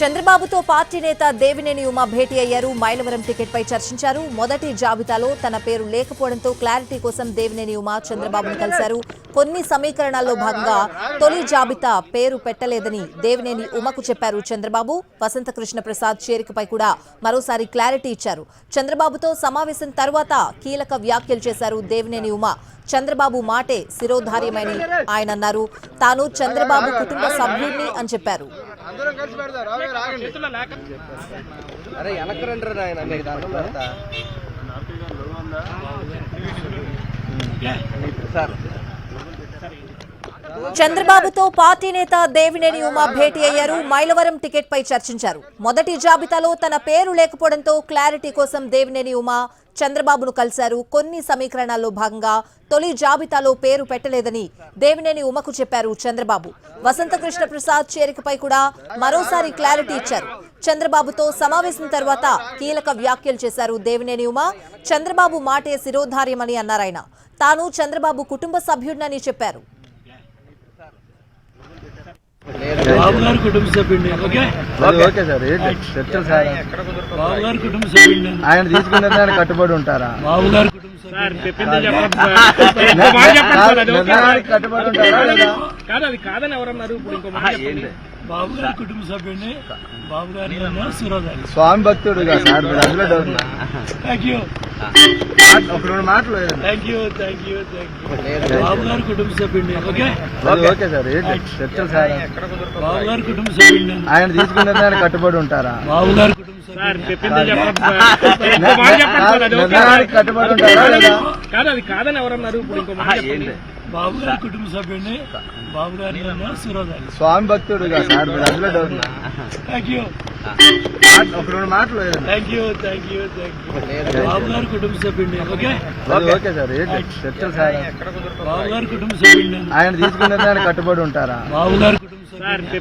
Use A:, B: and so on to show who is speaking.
A: చంద్రబాబుతో పార్టీ నేత దేవినేని ఉమ భేటీ అయ్యారు. మైలవరం టికెట్ పై చర్చించారు. మొదటి జాబితాలో తన పేరు లేకపోవడంతో క్లారిటీ కోసం దేవినేని ఉమ చంద్రబాబును కలిశారు. కొన్ని సమీకరణాల్లో భాగంగా తొలి జాబితా పేరు పెట్టలేదని దేవినేని ఉమకు చెప్పారు చంద్రబాబు. వసంత కృష్ణ ప్రసాద్ చేరికపై కూడా మరోసారి క్లారిటీ ఇచ్చారు. చంద్రబాబుతో సమావేశం తర్వాత కీలక వ్యాఖ్యలు చేశారు దేవినేని ఉమ. చంద్రబాబు మాటే శిరోధార్యమని ఆయన అన్నారు. తాను చంద్రబాబు కుటుంబ సభ్యుడిని అని చెప్పారు. చంద్రబాబుతో పార్టీ నేత దేవినేని ఉమ భేటీ అయ్యారు. మైలవరం టికెట్ పై చర్చించారు. మొదటి జాబితాలో తన పేరు లేకపోవడంతో క్లారిటీ కోసం దేవినేని ఉమ చంద్రబాబును కలిశారు. కొన్ని సమీకరణాల్లో భాగంగా తొలి జాబితాలో పేరు పెట్టలేదని దేవినేని ఉమకు చెప్పారు చంద్రబాబు. వసంత కృష్ణ ప్రసాద్ చేరికపై కూడా మరోసారి క్లారిటీ ఇచ్చారు. చంద్రబాబుతో సమావేశం తర్వాత కీలక వ్యాఖ్యలు చేశారు దేవినేని ఉమ. చంద్రబాబు మాటే శిరోధార్యమని అన్నారాయన. తాను చంద్రబాబు కుటుంబ సభ్యుడినని చెప్పారు.
B: బాబు గారు కుటుంబ సభ్యుడిని
C: ఆయన తీసుకున్నది ఆయన కట్టుబడి ఉంటారా?
B: బాబు గారు
C: కట్టుబడి ఉంటారా?
B: కాదని ఎవరన్నారు? ఇప్పుడు ఇంకో బాబు గారి కుటుంబ సభ్యుడిని, బాబు గారి శిరోధారి,
C: స్వామి భక్తుడుగా సార్ మీరు అందులో డౌట్.
B: థ్యాంక్ యూ,
C: ఒక రెండు మాటలు.
B: Thank you, thank you, thank you. Babu గారి కుటుంబ సభ్యుడిని
C: ఓకే సార్ చర్చలు సార్.
B: బాబు గారి కుటుంబ సభ్యుడిని
C: ఆయన తీసుకున్నది ఆయన కట్టుబడి ఉంటారా?
B: బాబు గారి కుటుంబ సభ్యుడిని
C: కట్టుబడి ఉంటారా?
B: కాదని ఎవరన్నారు? ఇప్పుడు ఇంకో బాబు గారి కుటుంబ సభ్యుడిని, బాబు గారి శిరోధారి,
C: స్వామి భక్తుడుగా సార్ మీరు అందులో డౌట్.
B: థ్యాంక్ యూ,
C: ఒక రెండు మాటలు.
B: Thank you, thank you, thank you. Babu గారి కుటుంబ సభ్యుడిని
C: ఓకే సార్ చర్చలు సార్.
B: బాబు గారి కుటుంబ సభ్యుడిని
C: ఆయన తీసుకున్నది ఆయన కట్టుబడి ఉంటారా?
B: బాబు గారి కుటుంబ సభ్యుడిని